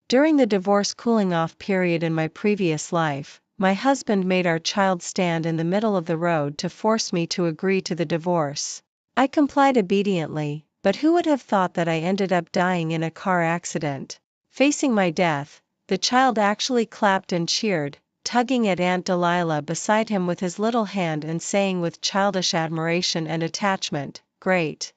During the divorce cooling-off period in my previous life, my husband made our child stand in the middle of the road to force me to agree to the divorce. I complied obediently, but who would have thought that I ended up dying in a car accident? Facing my death, the child actually clapped and cheered, tugging at Aunt Delilah beside him with his little hand and saying with childish admiration and attachment, "Great.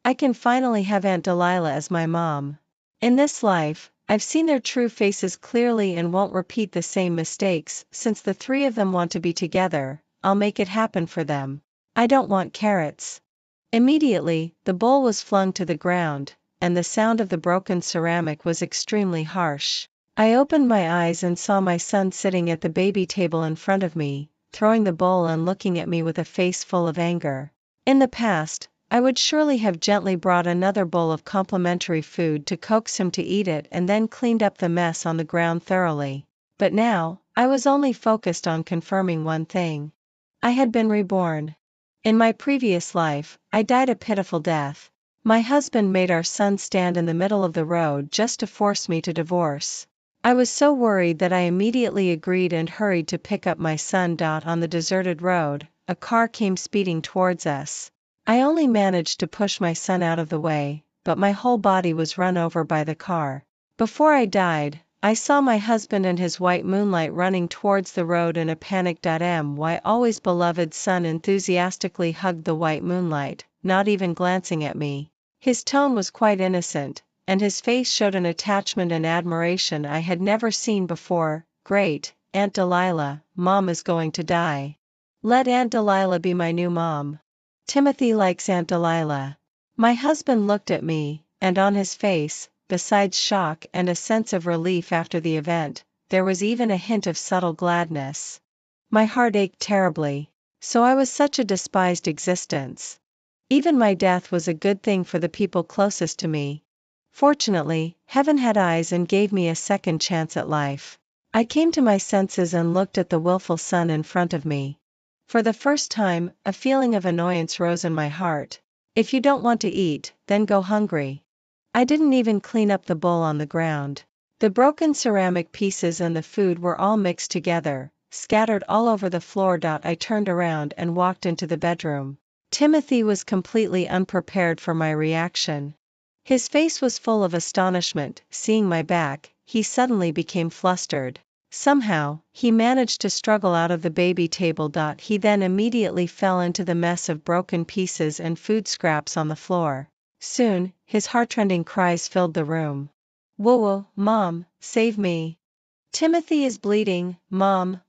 I can finally have Aunt Delilah as my mom." In this life, I've seen their true faces clearly and won't repeat the same mistakes. Since the three of them want to be together, I'll make it happen for them. I don't want carrots. Immediately, the bowl was flung to the ground, and the sound of the broken ceramic was extremely harsh. I opened my eyes and saw my son sitting at the baby table in front of me, throwing the bowl and looking at me with a face full of anger. In the past, I would surely have gently brought another bowl of complimentary food to coax him to eat it and then cleaned up the mess on the ground thoroughly. But now, I was only focused on confirming one thing. I had been reborn. In my previous life, I died a pitiful death. My husband made our son stand in the middle of the road just to force me to divorce. I was so worried that I immediately agreed and hurried to pick up my son. On the deserted road, a car came speeding towards us. I only managed to push my son out of the way, but my whole body was run over by the car. Before I died, I saw my husband and his white moonlight running towards the road in a panic. My always beloved son enthusiastically hugged the white moonlight, not even glancing at me. His tone was quite innocent, and his face showed an attachment and admiration I had never seen before. "Great, Aunt Delilah, Mom is going to die. Let Aunt Delilah be my new mom. Timothy likes Aunt Delilah." My husband looked at me, and on his face, besides shock and a sense of relief after the event, there was even a hint of subtle gladness. My heart ached terribly. So I was such a despised existence. Even my death was a good thing for the people closest to me. Fortunately, heaven had eyes and gave me a second chance at life. I came to my senses and looked at the willful son in front of me. For the first time, a feeling of annoyance rose in my heart. If you don't want to eat, then go hungry. I didn't even clean up the bowl on the ground. The broken ceramic pieces and the food were all mixed together, scattered all over the floor. I turned around and walked into the bedroom. Timothy was completely unprepared for my reaction. His face was full of astonishment. Seeing my back, he suddenly became flustered. Somehow, he managed to struggle out of the baby table. He then immediately fell into the mess of broken pieces and food scraps on the floor. Soon, his heartrending cries filled the room. "Whoa, Mom, save me. Timothy is bleeding, Mom,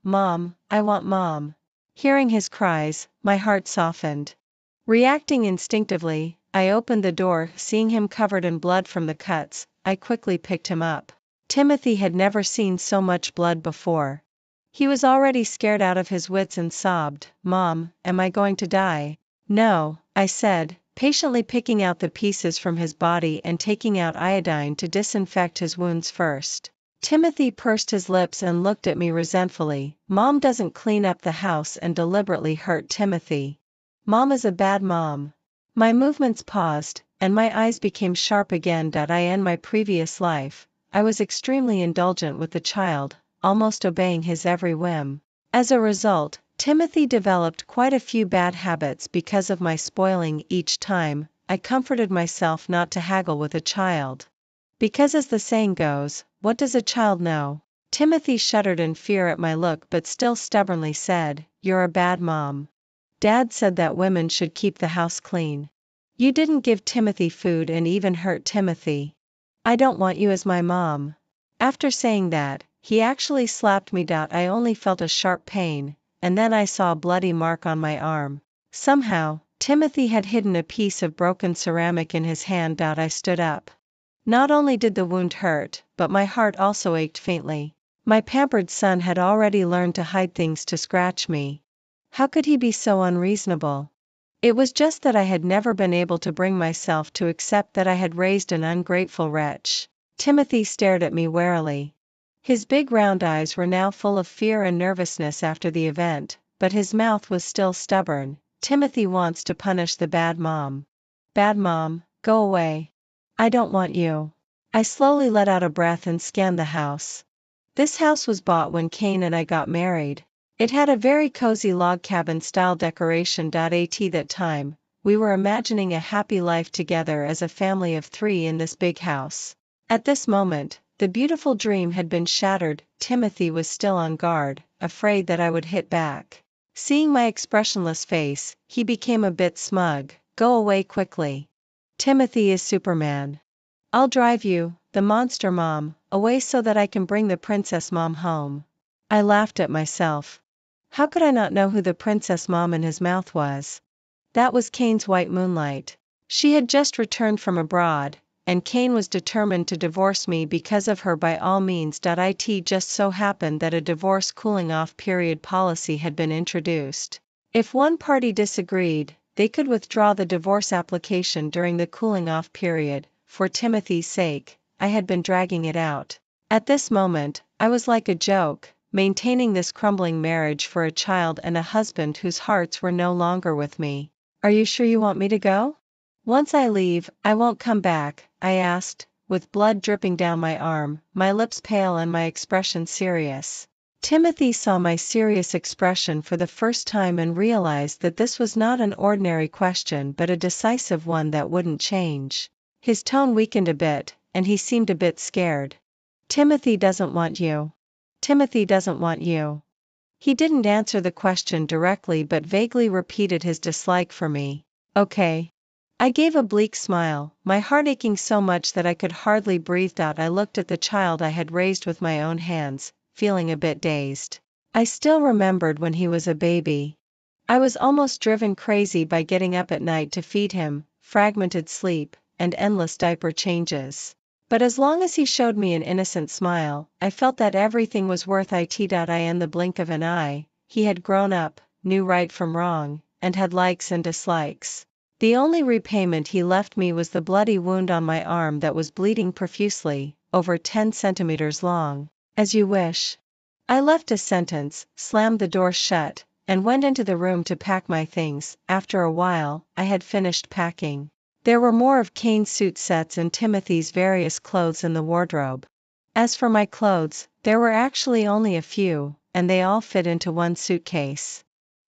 I want Mom." Hearing his cries, my heart softened. Reacting instinctively, I opened the door. Seeing him covered in blood from the cuts, I quickly picked him up. Timothy had never seen so much blood before. He was already scared out of his wits and sobbed, "Mom, am I going to die?" "No," I said, patiently picking out the pieces from his body and taking out iodine to disinfect his wounds first. Timothy pursed his lips and looked at me resentfully. "Mom doesn't clean up the house and deliberately hurt Timothy. Mom is a bad mom." My movements paused, and my eyes became sharp again. In my previous life, I was extremely indulgent with the child, almost obeying his every whim. As a result, Timothy developed quite a few bad habits because of my spoiling. Each time, I comforted myself not to haggle with a child. Because as the saying goes, what does a child know? Timothy shuddered in fear at my look but still stubbornly said, "You're a bad mom. Dad said that women should keep the house clean. You didn't give Timothy food and even hurt Timothy. I don't want you as my mom." After saying that, he actually slapped me. I only felt a sharp pain, and then I saw a bloody mark on my arm. Somehow, Timothy had hidden a piece of broken ceramic in his hand. I stood up. Not only did the wound hurt, but my heart also ached faintly. My pampered son had already learned to hide things to scratch me. How could he be so unreasonable? It was just that I had never been able to bring myself to accept that I had raised an ungrateful wretch. Timothy stared at me warily. His big round eyes were now full of fear and nervousness after the event, but his mouth was still stubborn. "Timothy wants to punish the bad mom. Bad mom, go away. I don't want you." I slowly let out a breath and scanned the house. This house was bought when Kane and I got married. It had a very cozy log cabin style decoration. At that time, we were imagining a happy life together as a family of 3 in this big house. At this moment, the beautiful dream had been shattered. Timothy was still on guard, afraid that I would hit back. Seeing my expressionless face, he became a bit smug. Go away quickly. Timothy is Superman. I'll drive you, the monster mom, away so that I can bring the princess mom home. I laughed at myself. How could I not know who the princess mom in his mouth was? That was Kane's white moonlight. She had just returned from abroad, and Kane was determined to divorce me because of her by all means. It just so happened that a divorce cooling off period policy had been introduced. If one party disagreed, they could withdraw the divorce application during the cooling off period. For Timothy's sake, I had been dragging it out. At this moment, I was like a joke, maintaining this crumbling marriage for a child and a husband whose hearts were no longer with me. Are you sure you want me to go? Once I leave, I won't come back, I asked, with blood dripping down my arm, my lips pale and my expression serious. Timothy saw my serious expression for the first time and realized that this was not an ordinary question but a decisive one that wouldn't change. His tone weakened a bit, and he seemed a bit scared. Timothy doesn't want you. Timothy doesn't want you. He didn't answer the question directly but vaguely repeated his dislike for me. Okay. I gave a bleak smile, my heart aching so much that I could hardly breathe. I looked at the child I had raised with my own hands, feeling a bit dazed. I still remembered when he was a baby. I was almost driven crazy by getting up at night to feed him, fragmented sleep, and endless diaper changes. But as long as he showed me an innocent smile, I felt that everything was worth it. In the blink of an eye, he had grown up, knew right from wrong, and had likes and dislikes. The only repayment he left me was the bloody wound on my arm that was bleeding profusely, over 10 centimeters long. As you wish. I left a sentence, slammed the door shut, and went into the room to pack my things. After a while, I had finished packing. There were more of Kane's suit sets and Timothy's various clothes in the wardrobe. As for my clothes, there were actually only a few, and they all fit into one suitcase.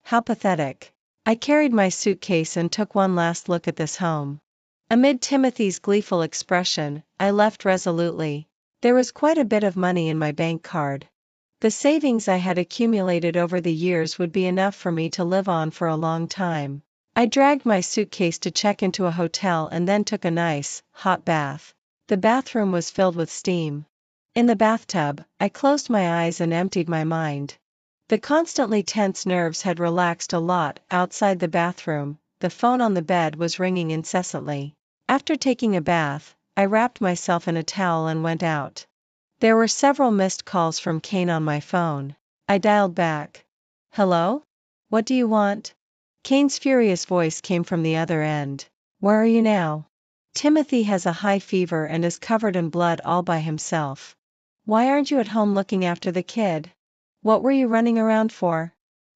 How pathetic. I carried my suitcase and took one last look at this home. Amid Timothy's gleeful expression, I left resolutely. There was quite a bit of money in my bank card. The savings I had accumulated over the years would be enough for me to live on for a long time. I dragged my suitcase to check into a hotel and then took a nice, hot bath. The bathroom was filled with steam. In the bathtub, I closed my eyes and emptied my mind. The constantly tense nerves had relaxed a lot. Outside the bathroom, the phone on the bed was ringing incessantly. After taking a bath, I wrapped myself in a towel and went out. There were several missed calls from Kane on my phone. I dialed back. Hello? What do you want? Kane's furious voice came from the other end. Where are you now? Timothy has a high fever and is covered in blood all by himself. Why aren't you at home looking after the kid? What were you running around for?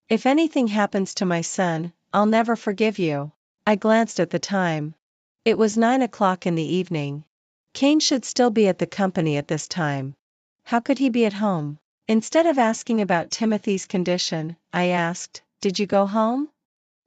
If anything happens to my son, I'll never forgive you. I glanced at the time. It was 9 o'clock in the evening. Kane should still be at the company at this time. How could he be at home? Instead of asking about Timothy's condition, I asked, Did you go home?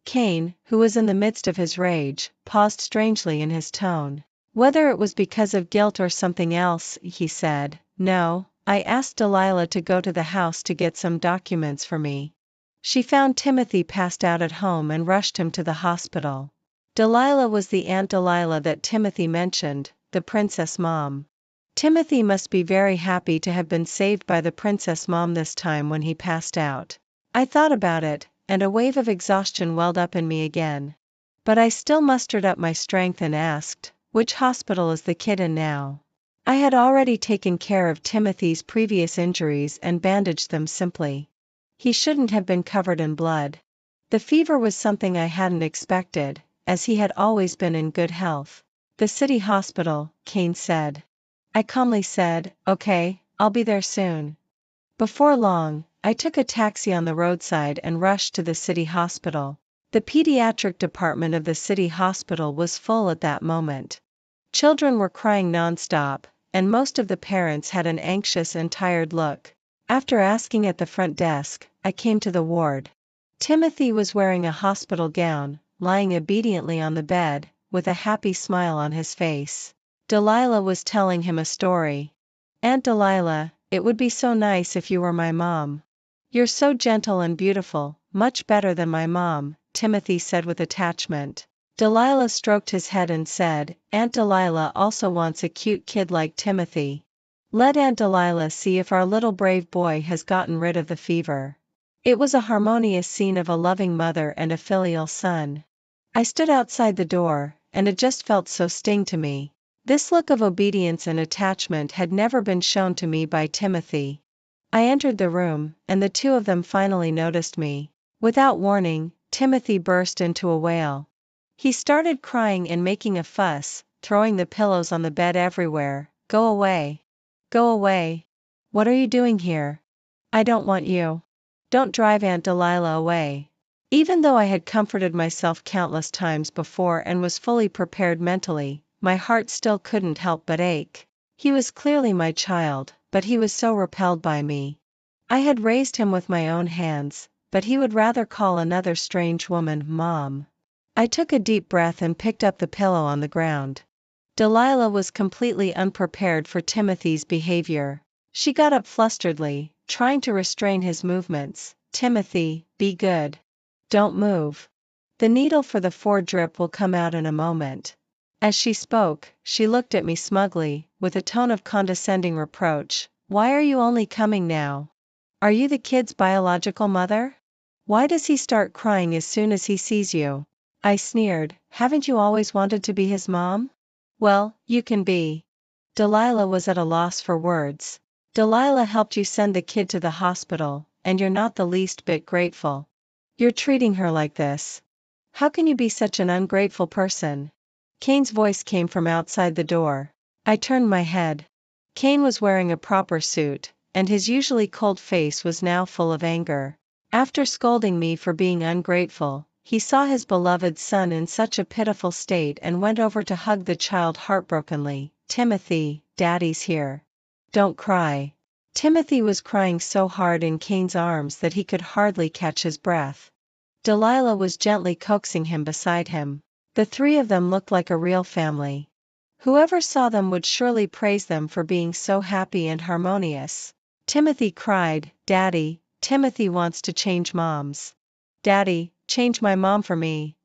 Kane, who was in the midst of his rage, paused strangely in his tone. Whether it was because of guilt or something else, he said, No, I asked Delilah to go to the house to get some documents for me. She found Timothy passed out at home and rushed him to the hospital. Delilah was the Aunt Delilah that Timothy mentioned, the princess mom. Timothy must be very happy to have been saved by the princess mom this time when he passed out. I thought about it, and a wave of exhaustion welled up in me again. But I still mustered up my strength and asked, Which hospital is the kid in now? I had already taken care of Timothy's previous injuries and bandaged them simply. He shouldn't have been covered in blood. The fever was something I hadn't expected, as he had always been in good health. The city hospital, Kane said. I calmly said, Okay, I'll be there soon. Before long, I took a taxi on the roadside and rushed to the city hospital. The pediatric department of the city hospital was full at that moment. Children were crying non-stop, and most of the parents had an anxious and tired look. After asking at the front desk, I came to the ward. Timothy was wearing a hospital gown, lying obediently on the bed, with a happy smile on his face. Delilah was telling him a story. "Aunt Delilah, it would be so nice if you were my mom. You're so gentle and beautiful, much better than my mom," Timothy said with attachment. Delilah stroked his head and said, "Aunt Delilah also wants a cute kid like Timothy. Let Aunt Delilah see if our little brave boy has gotten rid of the fever." It was a harmonious scene of a loving mother and a filial son. I stood outside the door, and it just felt so sting to me. This look of obedience and attachment had never been shown to me by Timothy. I entered the room, and the two of them finally noticed me. Without warning, Timothy burst into a wail. He started crying and making a fuss, throwing the pillows on the bed everywhere. "Go away. Go away. What are you doing here? I don't want you. Don't drive Aunt Delilah away." Even though I had comforted myself countless times before and was fully prepared mentally, my heart still couldn't help but ache. He was clearly my child, but he was so repelled by me. I had raised him with my own hands, but he would rather call another strange woman Mom. I took a deep breath and picked up the pillow on the ground. Delilah was completely unprepared for Timothy's behavior. She got up flusteredly, trying to restrain his movements. "Timothy, be good. Don't move. The needle for the 4 drip will come out in a moment." As she spoke, she looked at me smugly, with a tone of condescending reproach. "Why are you only coming now? Are you the kid's biological mother? Why does he start crying as soon as he sees you?" I sneered. "Haven't you always wanted to be his mom? Well, you can be." Delilah was at a loss for words. "Delilah helped you send the kid to the hospital, and you're not the least bit grateful. You're treating her like this. How can you be such an ungrateful person?" Kane's voice came from outside the door. I turned my head. Kane was wearing a proper suit, and his usually cold face was now full of anger. After scolding me for being ungrateful, he saw his beloved son in such a pitiful state and went over to hug the child heartbrokenly. "Timothy, Daddy's here. Don't cry." Timothy was crying so hard in Kane's arms that he could hardly catch his breath. Delilah was gently coaxing him beside him. The three of them looked like a real family. Whoever saw them would surely praise them for being so happy and harmonious. Timothy cried, "Daddy, Timothy wants to change moms. Daddy, change my mom for me."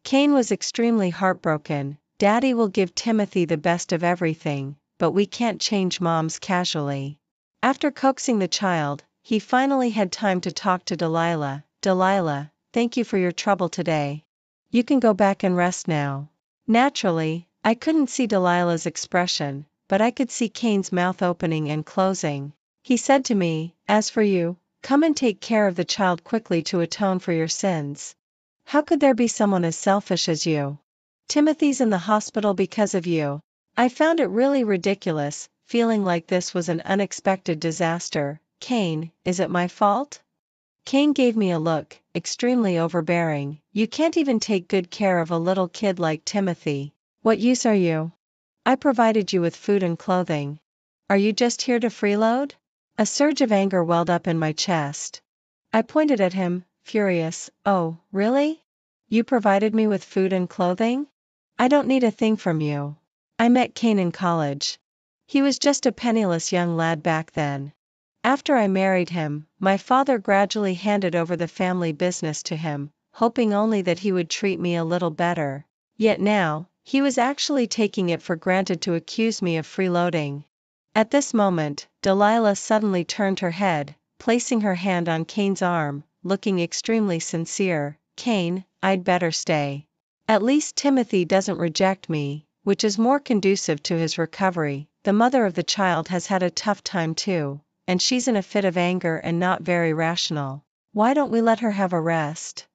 Kane was extremely heartbroken. "Daddy will give Timothy the best of everything, but we can't change moms casually." After coaxing the child, he finally had time to talk to Delilah. "Delilah, thank you for your trouble today. You can go back and rest now." Naturally, I couldn't see Delilah's expression, but I could see Kane's mouth opening and closing. He said to me, "As for you, come and take care of the child quickly to atone for your sins. How could there be someone as selfish as you? Timothy's in the hospital because of you." I found it really ridiculous, feeling like this was an unexpected disaster. "Kane, is it my fault?" Kane gave me a look, extremely overbearing. "You can't even take good care of a little kid like Timothy. What use are you? I provided you with food and clothing. Are you just here to freeload?" A surge of anger welled up in my chest. I pointed at him, furious. "Oh, really? You provided me with food and clothing? I don't need a thing from you." I met Kane in college. He was just a penniless young lad back then. After I married him, my father gradually handed over the family business to him, hoping only that he would treat me a little better. Yet now, he was actually taking it for granted to accuse me of freeloading. At this moment, Delilah suddenly turned her head, placing her hand on Kane's arm, looking extremely sincere. "Kane, I'd better stay. At least Timothy doesn't reject me, which is more conducive to his recovery. The mother of the child has had a tough time too, and she's in a fit of anger and not very rational. Why don't we let her have a rest?"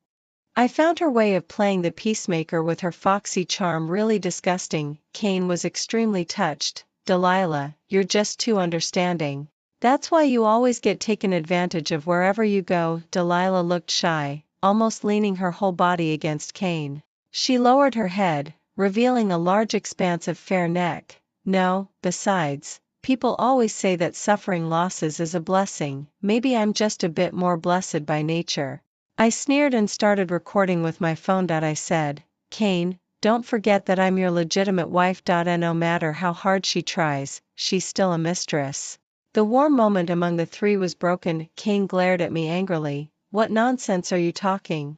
I found her way of playing the peacemaker with her foxy charm really disgusting. Kane was extremely touched. "Delilah, you're just too understanding. That's why you always get taken advantage of wherever you go." Delilah looked shy, almost leaning her whole body against Kane. She lowered her head, revealing a large expanse of fair neck. No, besides, people always say that suffering losses is a blessing, maybe I'm just a bit more blessed by nature. I sneered and started recording with my phone. I said, Kane, don't forget that I'm your legitimate wife. And no matter how hard she tries, she's still a mistress. The warm moment among the three was broken. Kane glared at me angrily. What nonsense are you talking?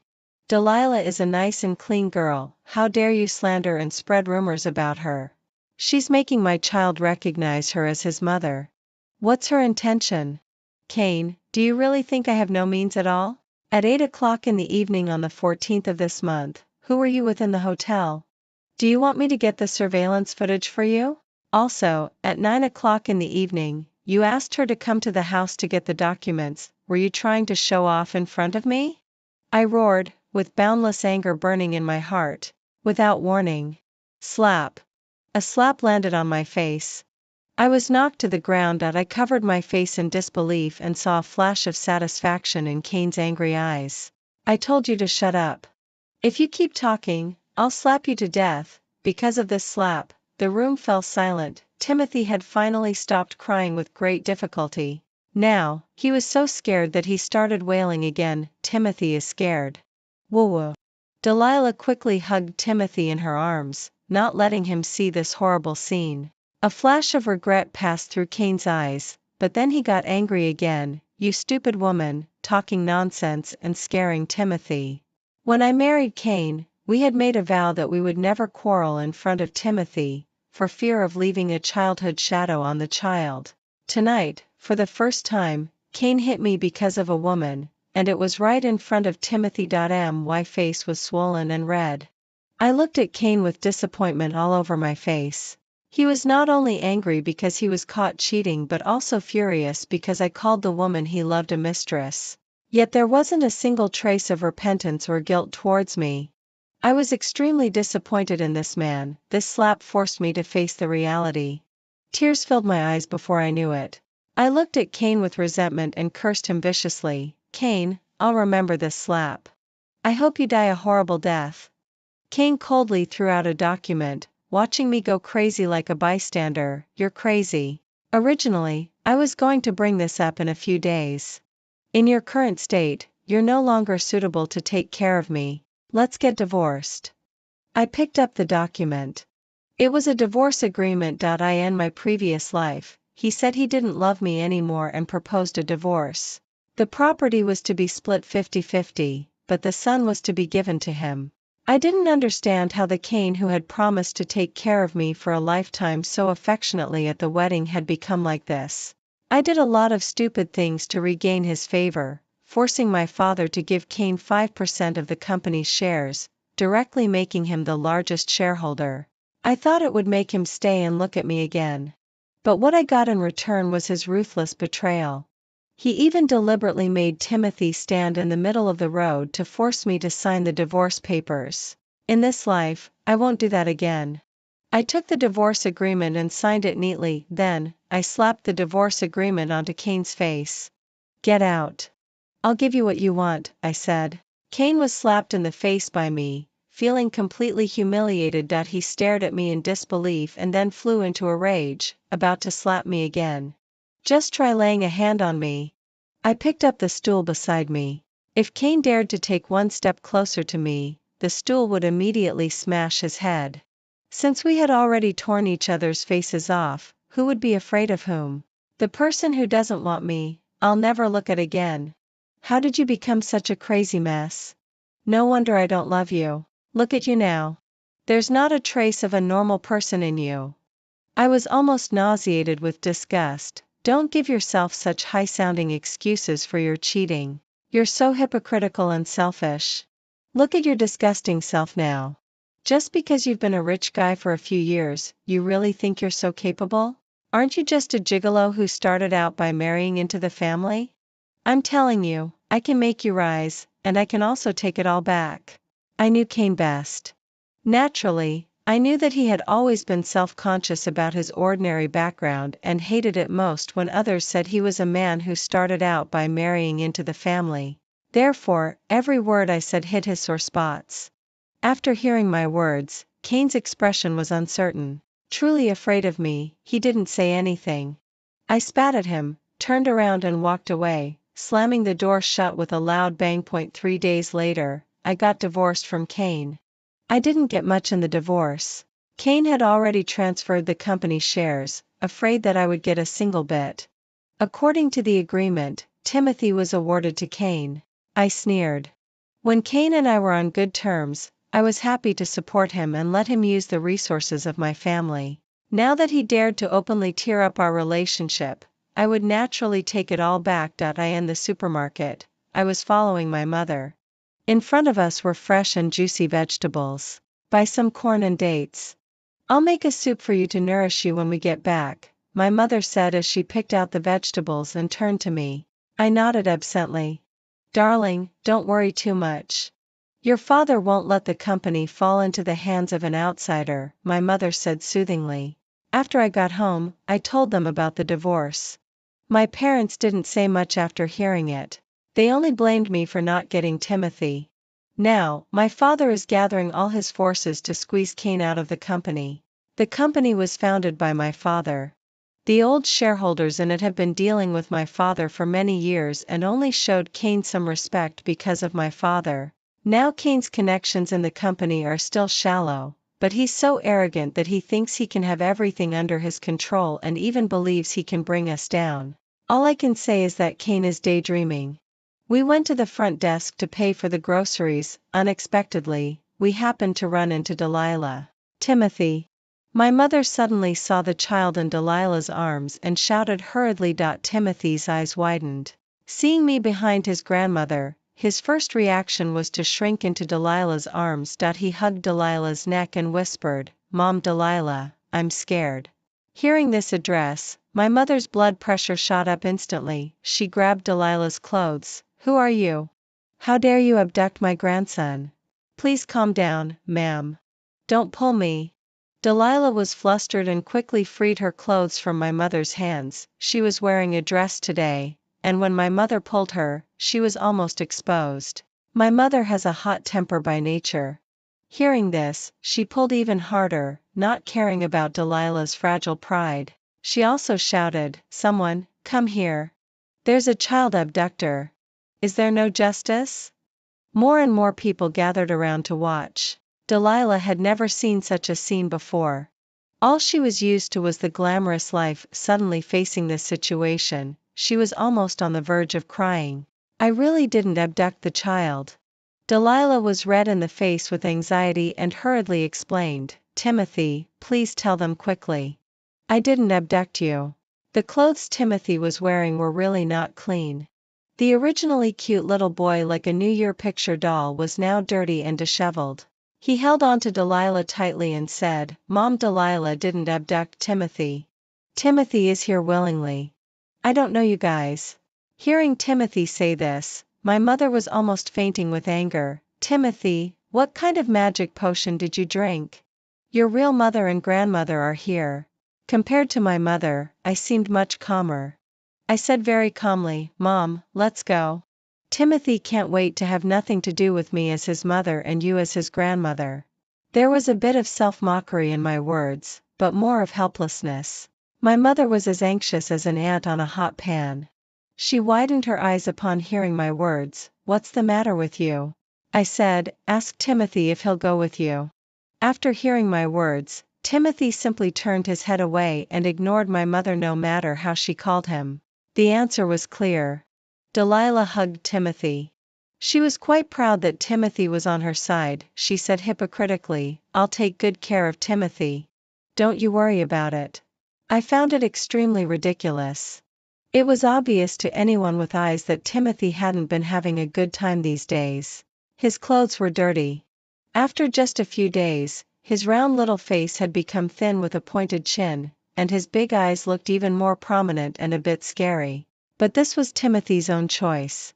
Delilah is a nice and clean girl, how dare you slander and spread rumors about her? She's making my child recognize her as his mother. What's her intention? Kane, do you really think I have no means at all? At 8 o'clock in the evening on the 14th of this month, who were you with in the hotel? Do you want me to get the surveillance footage for you? Also, at 9 o'clock in the evening, you asked her to come to the house to get the documents. Were you trying to show off in front of me? I roared, with boundless anger burning in my heart. Without warning. Slap. A slap landed on my face. I was knocked to the ground. I covered my face in disbelief and saw a flash of satisfaction in Kane's angry eyes. I told you to shut up. If you keep talking, I'll slap you to death. Because of this slap, the room fell silent. Timothy had finally stopped crying with great difficulty. Now, he was so scared that he started wailing again. Timothy is scared. Woo-woo. Delilah quickly hugged Timothy in her arms, not letting him see this horrible scene. A flash of regret passed through Kane's eyes, but then he got angry again. You stupid woman, talking nonsense and scaring Timothy. When I married Kane, we had made a vow that we would never quarrel in front of Timothy, for fear of leaving a childhood shadow on the child. Tonight, for the first time, Kane hit me because of a woman, and it was right in front of Timothy. My face was swollen and red. I looked at Kane with disappointment all over my face. He was not only angry because he was caught cheating but also furious because I called the woman he loved a mistress. Yet there wasn't a single trace of repentance or guilt towards me. I was extremely disappointed in this man. This slap forced me to face the reality. Tears filled my eyes before I knew it. I looked at Kane with resentment and cursed him viciously. Kane, I'll remember this slap. I hope you die a horrible death. Kane coldly threw out a document, watching me go crazy like a bystander. You're crazy. Originally, I was going to bring this up in a few days. In your current state, you're no longer suitable to take care of me. Let's get divorced. I picked up the document. It was a divorce agreement. In my previous life, he said he didn't love me anymore and proposed a divorce. The property was to be split 50-50, but the son was to be given to him. I didn't understand how the Kane who had promised to take care of me for a lifetime so affectionately at the wedding had become like this. I did a lot of stupid things to regain his favor, forcing my father to give Kane 5% of the company's shares, directly making him the largest shareholder. I thought it would make him stay and look at me again. But what I got in return was his ruthless betrayal. He even deliberately made Timothy stand in the middle of the road to force me to sign the divorce papers. In this life, I won't do that again. I took the divorce agreement and signed it neatly. Then, I slapped the divorce agreement onto Kane's face. Get out. I'll give you what you want, I said. Kane was slapped in the face by me, feeling completely humiliated. He stared at me in disbelief and then flew into a rage, about to slap me again. Just try laying a hand on me. I picked up the stool beside me. If Kane dared to take one step closer to me, the stool would immediately smash his head. Since we had already torn each other's faces off, who would be afraid of whom? The person who doesn't want me, I'll never look at again. How did you become such a crazy mess? No wonder I don't love you. Look at you now. There's not a trace of a normal person in you. I was almost nauseated with disgust. Don't give yourself such high-sounding excuses for your cheating. You're so hypocritical and selfish. Look at your disgusting self now. Just because you've been a rich guy for a few years, you really think you're so capable? Aren't you just a gigolo who started out by marrying into the family? I'm telling you, I can make you rise, and I can also take it all back. I knew Kane best. Naturally, I knew that he had always been self-conscious about his ordinary background and hated it most when others said he was a man who started out by marrying into the family. Therefore, every word I said hit his sore spots. After hearing my words, Kane's expression was uncertain. Truly afraid of me, he didn't say anything. I spat at him, turned around and walked away, slamming the door shut with a loud bang. 3 days later, I got divorced from Kane. I didn't get much in the divorce. Kane had already transferred the company shares, afraid that I would get a single bit. According to the agreement, Timothy was awarded to Kane. I sneered. When Kane and I were on good terms, I was happy to support him and let him use the resources of my family. Now that he dared to openly tear up our relationship, I would naturally take it all back. In the supermarket, I was following my mother. In front of us were fresh and juicy vegetables. Buy some corn and dates. I'll make a soup for you to nourish you when we get back, my mother said as she picked out the vegetables and turned to me. I nodded absently. Darling, don't worry too much. Your father won't let the company fall into the hands of an outsider, my mother said soothingly. After I got home, I told them about the divorce. My parents didn't say much after hearing it. They only blamed me for not getting Timothy. Now, my father is gathering all his forces to squeeze Kane out of the company. The company was founded by my father. The old shareholders in it have been dealing with my father for many years and only showed Kane some respect because of my father. Now Kane's connections in the company are still shallow, but he's so arrogant that he thinks he can have everything under his control and even believes he can bring us down. All I can say is that Kane is daydreaming. We went to the front desk to pay for the groceries. Unexpectedly, we happened to run into Delilah. Timothy. My mother suddenly saw the child in Delilah's arms and shouted hurriedly. Timothy's eyes widened. Seeing me behind his grandmother, his first reaction was to shrink into Delilah's arms. He hugged Delilah's neck and whispered, "Mom, Delilah, I'm scared." Hearing this address, my mother's blood pressure shot up instantly. She grabbed Delilah's clothes. "Who are you? How dare you abduct my grandson? Please calm down, ma'am. Don't pull me." Delilah was flustered and quickly freed her clothes from my mother's hands. She was wearing a dress today, and when my mother pulled her, she was almost exposed. My mother has a hot temper by nature. Hearing this, she pulled even harder, not caring about Delilah's fragile pride. She also shouted, "Someone, come here. There's a child abductor. Is there no justice?" More and more people gathered around to watch. Delilah had never seen such a scene before. All she was used to was the glamorous life. Suddenly facing this situation, she was almost on the verge of crying. "I really didn't abduct the child." Delilah was red in the face with anxiety and hurriedly explained, "Timothy, please tell them quickly. I didn't abduct you. The clothes Timothy was wearing were really not clean." The originally cute little boy, like a New Year picture doll, was now dirty and disheveled. He held on to Delilah tightly and said, "Mom, Delilah didn't abduct Timothy. Timothy is here willingly. I don't know you guys." Hearing Timothy say this, my mother was almost fainting with anger. "Timothy, what kind of magic potion did you drink? Your real mother and grandmother are here." Compared to my mother, I seemed much calmer. I said very calmly, "Mom, let's go. Timothy can't wait to have nothing to do with me as his mother and you as his grandmother." There was a bit of self-mockery in my words, but more of helplessness. My mother was as anxious as an ant on a hot pan. She widened her eyes upon hearing my words. "What's the matter with you?" I said, "Ask Timothy if he'll go with you." After hearing my words, Timothy simply turned his head away and ignored my mother no matter how she called him. The answer was clear. Delilah hugged Timothy. She was quite proud that Timothy was on her side. She said hypocritically, "I'll take good care of Timothy. Don't you worry about it." I found it extremely ridiculous. It was obvious to anyone with eyes that Timothy hadn't been having a good time these days. His clothes were dirty. After just a few days, his round little face had become thin with a pointed chin, and his big eyes looked even more prominent and a bit scary. But this was Timothy's own choice.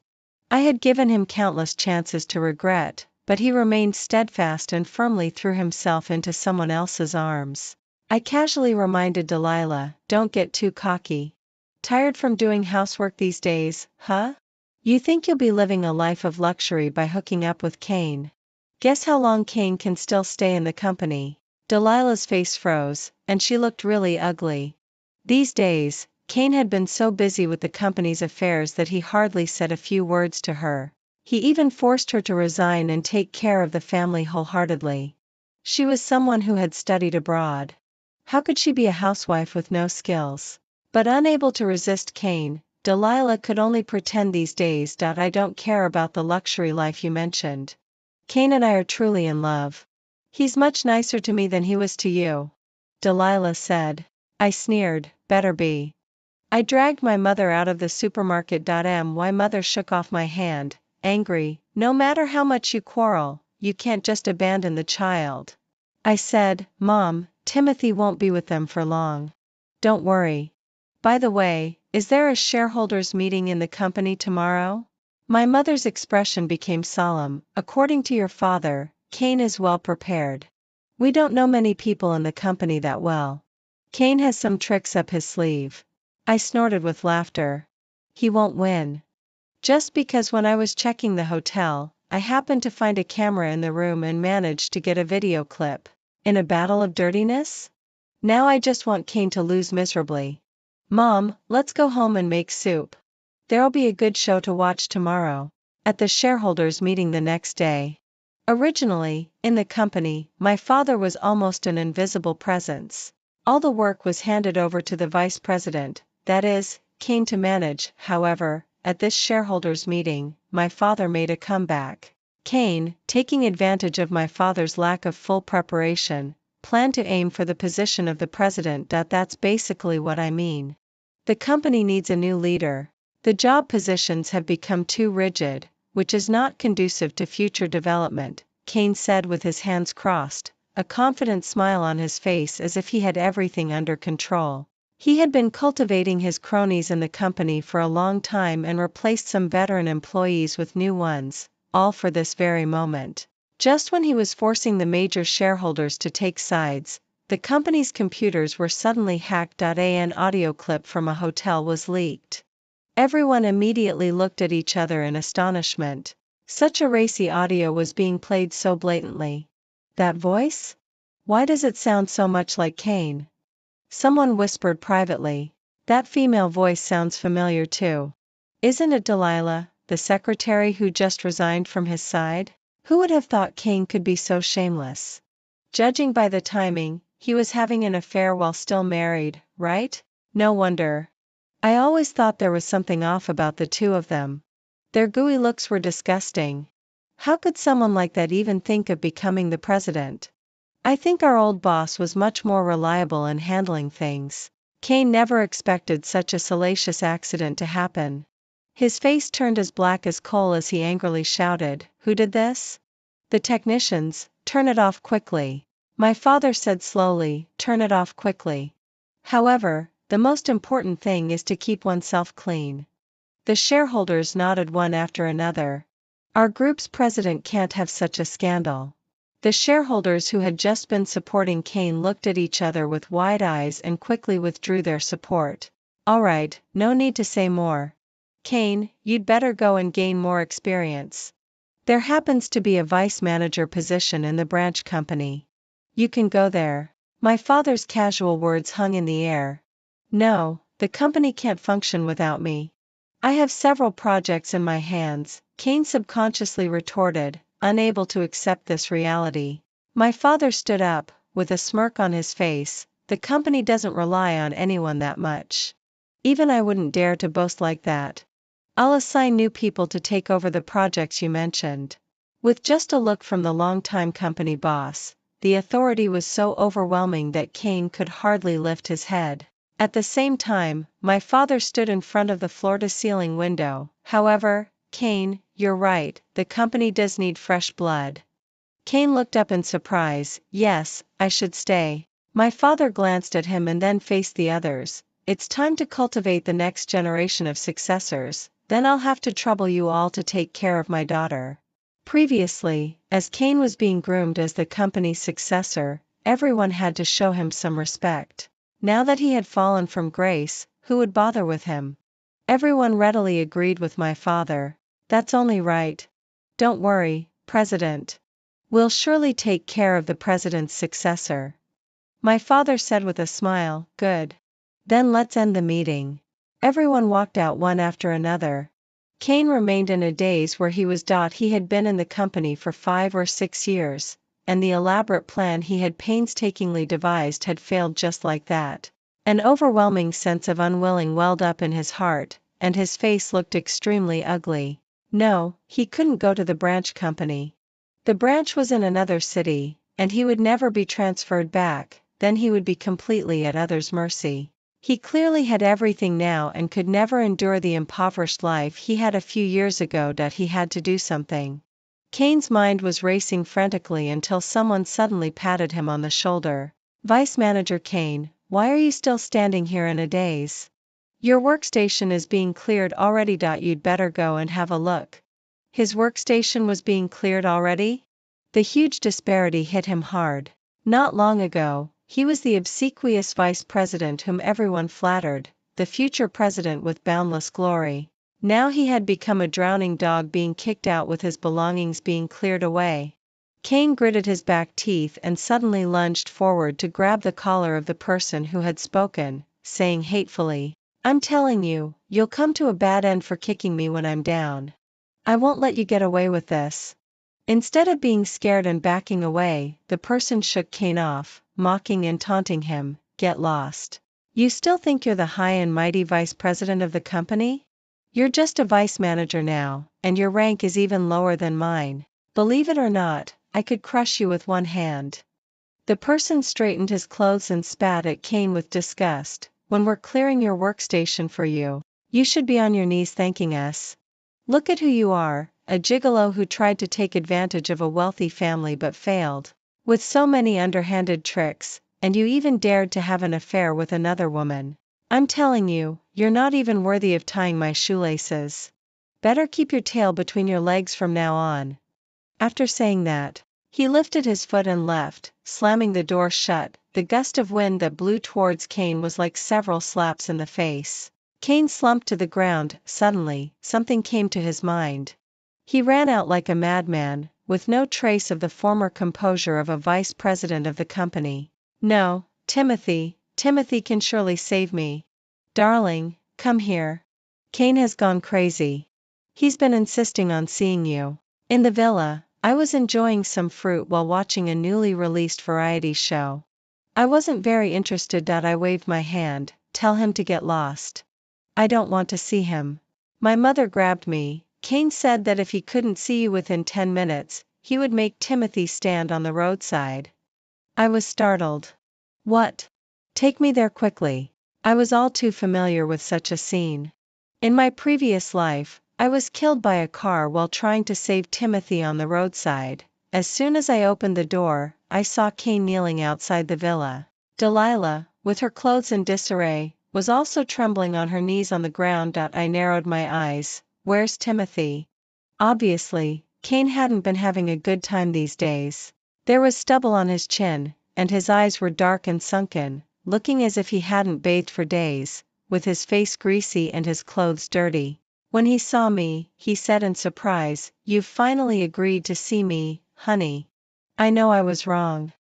I had given him countless chances to regret, but he remained steadfast and firmly threw himself into someone else's arms. I casually reminded Delilah, "Don't get too cocky. Tired from doing housework these days, huh? You think you'll be living a life of luxury by hooking up with Kane? Guess how long Kane can still stay in the company." Delilah's face froze, and she looked really ugly. These days, Cain had been so busy with the company's affairs that he hardly said a few words to her. He even forced her to resign and take care of the family wholeheartedly. She was someone who had studied abroad. How could she be a housewife with no skills? But unable to resist Cain, Delilah could only pretend these days. I don't care about the luxury life you mentioned. Cain and I are truly in love. He's much nicer to me than he was to you. Delilah said. I sneered, better be. I dragged my mother out of the supermarket. My mother shook off my hand, angry. No matter how much you quarrel, you can't just abandon the child. I said, Mom, Timothy won't be with them for long. Don't worry. By the way, is there a shareholders meeting in the company tomorrow? My mother's expression became solemn. According to your father, Cain is well prepared. We don't know many people in the company that well. Cain has some tricks up his sleeve. I snorted with laughter. He won't win. Just because when I was checking the hotel, I happened to find a camera in the room and managed to get a video clip. In a battle of dirtiness? Now I just want Cain to lose miserably. Mom, let's go home and make soup. There'll be a good show to watch tomorrow. At the shareholders' meeting the next day. Originally, in the company, my father was almost an invisible presence. All the work was handed over to the vice president, that is, Cain, to manage. However, at this shareholders' meeting, my father made a comeback. Cain, taking advantage of my father's lack of full preparation, planned to aim for the position of the president. That's basically what I mean. The company needs a new leader. The job positions have become too rigid, which is not conducive to future development, Cain said with his hands crossed, a confident smile on his face as if he had everything under control. He had been cultivating his cronies in the company for a long time and replaced some veteran employees with new ones, all for this very moment. Just when he was forcing the major shareholders to take sides, the company's computers were suddenly hacked. An audio clip from a hotel was leaked. Everyone immediately looked at each other in astonishment. Such a racy audio was being played so blatantly. That voice? Why does it sound so much like Cain? Someone whispered privately. That female voice sounds familiar too. Isn't it Delilah, the secretary who just resigned from his side? Who would have thought Cain could be so shameless? Judging by the timing, he was having an affair while still married, right? No wonder. I always thought there was something off about the two of them. Their gooey looks were disgusting. How could someone like that even think of becoming the president? I think our old boss was much more reliable in handling things. Cain never expected such a salacious accident to happen. His face turned as black as coal as he angrily shouted, Who did this? The technicians. Turn it off quickly. My father said slowly, Turn it off quickly. However, the most important thing is to keep oneself clean. The shareholders nodded one after another. Our group's president can't have such a scandal. The shareholders who had just been supporting Cain looked at each other with wide eyes and quickly withdrew their support. All right, no need to say more. Cain, you'd better go and gain more experience. There happens to be a vice manager position in the branch company. You can go there. My father's casual words hung in the air. No, the company can't function without me. I have several projects in my hands, Cain subconsciously retorted, unable to accept this reality. My father stood up, with a smirk on his face. The company doesn't rely on anyone that much. Even I wouldn't dare to boast like that. I'll assign new people to take over the projects you mentioned. With just a look from the longtime company boss, the authority was so overwhelming that Cain could hardly lift his head. At the same time, my father stood in front of the floor-to-ceiling window. However, Cain, you're right, the company does need fresh blood. Cain looked up in surprise. Yes, I should stay. My father glanced at him and then faced the others. It's time to cultivate the next generation of successors, then I'll have to trouble you all to take care of my daughter. Previously, as Cain was being groomed as the company's successor, everyone had to show him some respect. Now that he had fallen from grace, who would bother with him? Everyone readily agreed with my father. That's only right. Don't worry, President. We'll surely take care of the president's successor. My father said with a smile, "Good. Then let's end the meeting." Everyone walked out one after another. Kane remained in a daze where he was. He had been in the company for 5 or 6 years, and the elaborate plan he had painstakingly devised had failed just like that. An overwhelming sense of unwilling welled up in his heart, and his face looked extremely ugly. No, he couldn't go to the branch company. The branch was in another city, and he would never be transferred back, then he would be completely at others' mercy. He clearly had everything now and could never endure the impoverished life he had a few years ago. He had to do something. Kane's mind was racing frantically until someone suddenly patted him on the shoulder. "Vice Manager Kane, why are you still standing here in a daze? Your workstation is being cleared already. You'd better go and have a look." His workstation was being cleared already? The huge disparity hit him hard. Not long ago, he was the obsequious vice president whom everyone flattered, the future president with boundless glory. Now he had become a drowning dog being kicked out with his belongings being cleared away. Kane gritted his back teeth and suddenly lunged forward to grab the collar of the person who had spoken, saying hatefully, "I'm telling you, you'll come to a bad end for kicking me when I'm down. I won't let you get away with this." Instead of being scared and backing away, the person shook Kane off, mocking and taunting him, "Get lost. You still think you're the high and mighty vice president of the company? You're just a vice manager now, and your rank is even lower than mine. Believe it or not, I could crush you with one hand." The person straightened his clothes and spat at Kane with disgust. "When we're clearing your workstation for you, you should be on your knees thanking us. Look at who you are, a gigolo who tried to take advantage of a wealthy family but failed. With so many underhanded tricks, and you even dared to have an affair with another woman. I'm telling you, you're not even worthy of tying my shoelaces. Better keep your tail between your legs from now on." After saying that, he lifted his foot and left, slamming the door shut. The gust of wind that blew towards Kane was like several slaps in the face. Kane slumped to the ground. Suddenly, something came to his mind. He ran out like a madman, with no trace of the former composure of a vice president of the company. "No, Timothy can surely save me. Darling, come here. Kane has gone crazy. He's been insisting on seeing you." In the villa, I was enjoying some fruit while watching a newly released variety show. I wasn't very interested. I waved my hand, "Tell him to get lost. I don't want to see him." My mother grabbed me. "Kane said that if he couldn't see you within 10 minutes, he would make Timothy stand on the roadside." I was startled. "What? Take me there quickly." I was all too familiar with such a scene. In my previous life, I was killed by a car while trying to save Timothy on the roadside. As soon as I opened the door, I saw Kane kneeling outside the villa. Delilah, with her clothes in disarray, was also trembling on her knees on the ground. I narrowed my eyes. "Where's Timothy?" Obviously, Kane hadn't been having a good time these days. There was stubble on his chin, and his eyes were dark and sunken, looking as if he hadn't bathed for days, with his face greasy and his clothes dirty. When he saw me, he said in surprise, "You've finally agreed to see me, honey. I know I was wrong.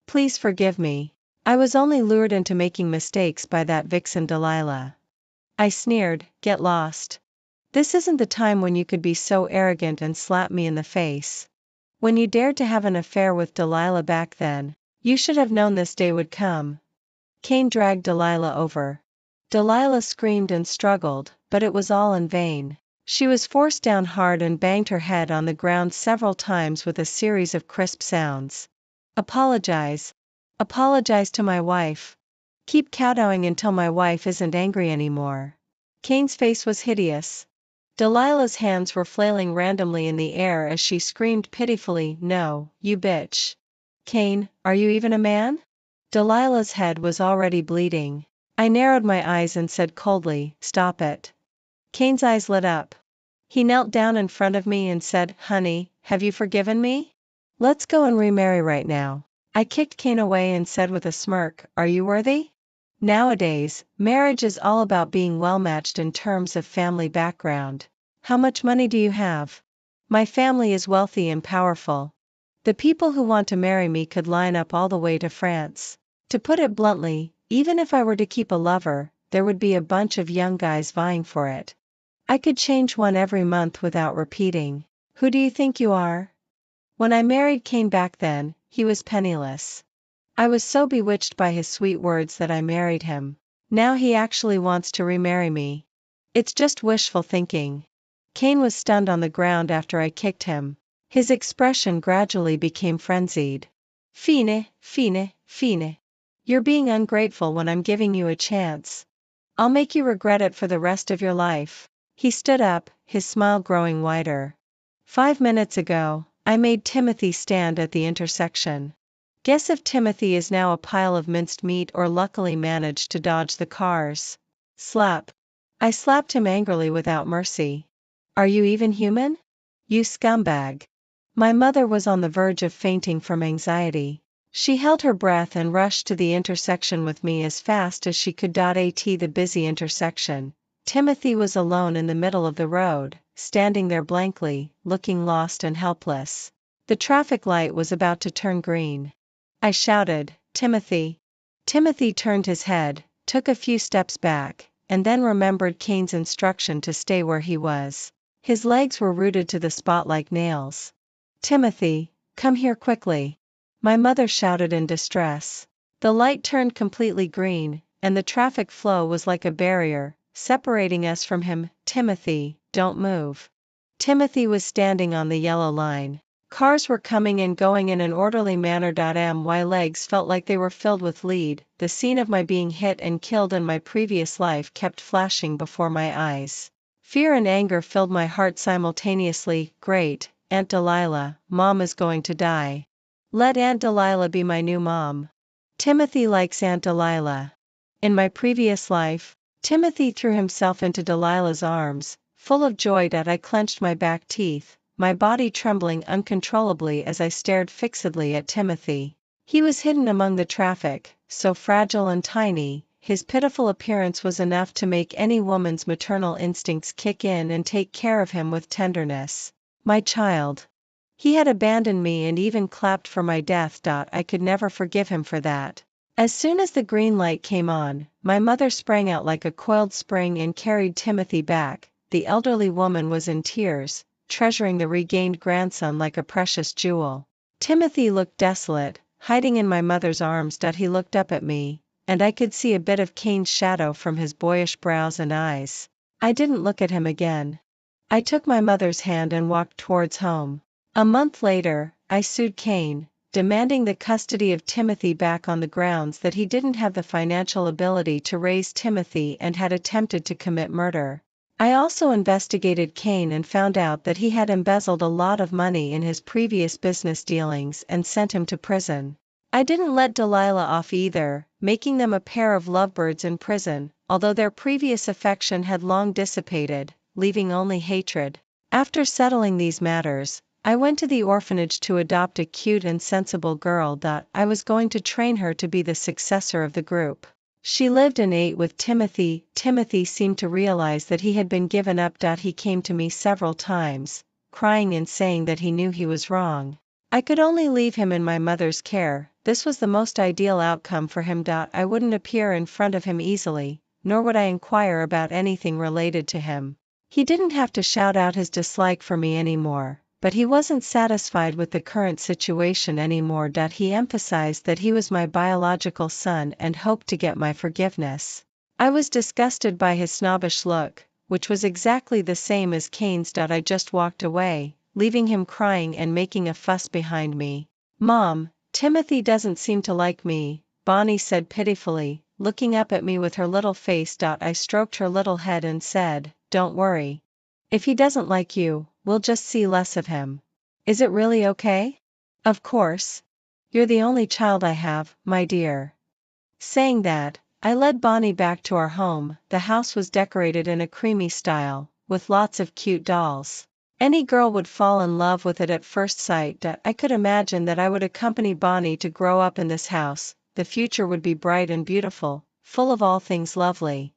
Please forgive me. I was only lured into making mistakes by that vixen Delilah." I sneered, "Get lost. This isn't the time when you could be so arrogant and slap me in the face. When you dared to have an affair with Delilah back then, you should have known this day would come." Kane dragged Delilah over. Delilah screamed and struggled, but it was all in vain. She was forced down hard and banged her head on the ground several times with a series of crisp sounds. "Apologize. Apologize to my wife. Keep kowtowing until my wife isn't angry anymore." Kane's face was hideous. Delilah's hands were flailing randomly in the air as she screamed pitifully, "No, you bitch. Kane, are you even a man?" Delilah's head was already bleeding. I narrowed my eyes and said coldly, "Stop it." Kane's eyes lit up. He knelt down in front of me and said, "Honey, have you forgiven me? Let's go and remarry right now." I kicked Kane away and said with a smirk, "Are you worthy?" Nowadays, marriage is all about being well matched in terms of family background. "How much money do you have?" "My family is wealthy and powerful. The people who want to marry me could line up all the way to France." To put it bluntly, even if I were to keep a lover, there would be a bunch of young guys vying for it. I could change one every month without repeating, "Who do you think you are?" When I married Kane back then, he was penniless. I was so bewitched by his sweet words that I married him. Now he actually wants to remarry me. It's just wishful thinking. Kane was stunned on the ground after I kicked him. His expression gradually became frenzied. Fine, fine, fine. You're being ungrateful when I'm giving you a chance. I'll make you regret it for the rest of your life. He stood up, his smile growing wider. 5 minutes ago, I made Timothy stand at the intersection. Guess if Timothy is now a pile of minced meat or luckily managed to dodge the cars. Slap. I slapped him angrily without mercy. Are you even human? You scumbag. My mother was on the verge of fainting from anxiety. She held her breath and rushed to the intersection with me as fast as she could. At the busy intersection, Timothy was alone in the middle of the road, standing there blankly, looking lost and helpless. The traffic light was about to turn green. I shouted, "Timothy!" Timothy turned his head, took a few steps back, and then remembered Kane's instruction to stay where he was. His legs were rooted to the spot like nails. "Timothy, come here quickly!" My mother shouted in distress. The light turned completely green, and the traffic flow was like a barrier, separating us from him. "Timothy, don't move." Timothy was standing on the yellow line. Cars were coming and going in an orderly manner. My legs felt like they were filled with lead. The scene of my being hit and killed in my previous life kept flashing before my eyes. Fear and anger filled my heart simultaneously. Great, Aunt Delilah, Mom is going to die. Let Aunt Delilah be my new mom. Timothy likes Aunt Delilah. In my previous life, Timothy threw himself into Delilah's arms, full of joy. I clenched my back teeth, my body trembling uncontrollably as I stared fixedly at Timothy. He was hidden among the traffic, so fragile and tiny. His pitiful appearance was enough to make any woman's maternal instincts kick in and take care of him with tenderness. My child. He had abandoned me and even clapped for my death. I could never forgive him for that. As soon as the green light came on, my mother sprang out like a coiled spring and carried Timothy back. The elderly woman was in tears, treasuring the regained grandson like a precious jewel. Timothy looked desolate, hiding in my mother's arms. He looked up at me, and I could see a bit of Kane's shadow from his boyish brows and eyes. I didn't look at him again. I took my mother's hand and walked towards home. A month later, I sued Kane, demanding the custody of Timothy back on the grounds that he didn't have the financial ability to raise Timothy and had attempted to commit murder. I also investigated Kane and found out that he had embezzled a lot of money in his previous business dealings and sent him to prison. I didn't let Delilah off either, making them a pair of lovebirds in prison, although their previous affection had long dissipated, leaving only hatred. After settling these matters, I went to the orphanage to adopt a cute and sensible girl. I was going to train her to be the successor of the group. She lived and ate with Timothy. Timothy seemed to realize that he had been given up. He came to me several times, crying and saying that he knew he was wrong. I could only leave him in my mother's care. This was the most ideal outcome for him. I wouldn't appear in front of him easily, nor would I inquire about anything related to him. He didn't have to shout out his dislike for me anymore. But he wasn't satisfied with the current situation anymore. He emphasized that he was my biological son and hoped to get my forgiveness. I was disgusted by his snobbish look, which was exactly the same as Kane's. I just walked away, leaving him crying and making a fuss behind me. "Mom, Timothy doesn't seem to like me," Bonnie said pitifully, looking up at me with her little face. I stroked her little head and said, "Don't worry. If he doesn't like you, we'll just see less of him. Is it really okay?" "Of course. You're the only child I have, my dear." Saying that, I led Bonnie back to our home. The house was decorated in a creamy style, with lots of cute dolls. Any girl would fall in love with it at first sight. I could imagine that I would accompany Bonnie to grow up in this house. The future would be bright and beautiful, full of all things lovely.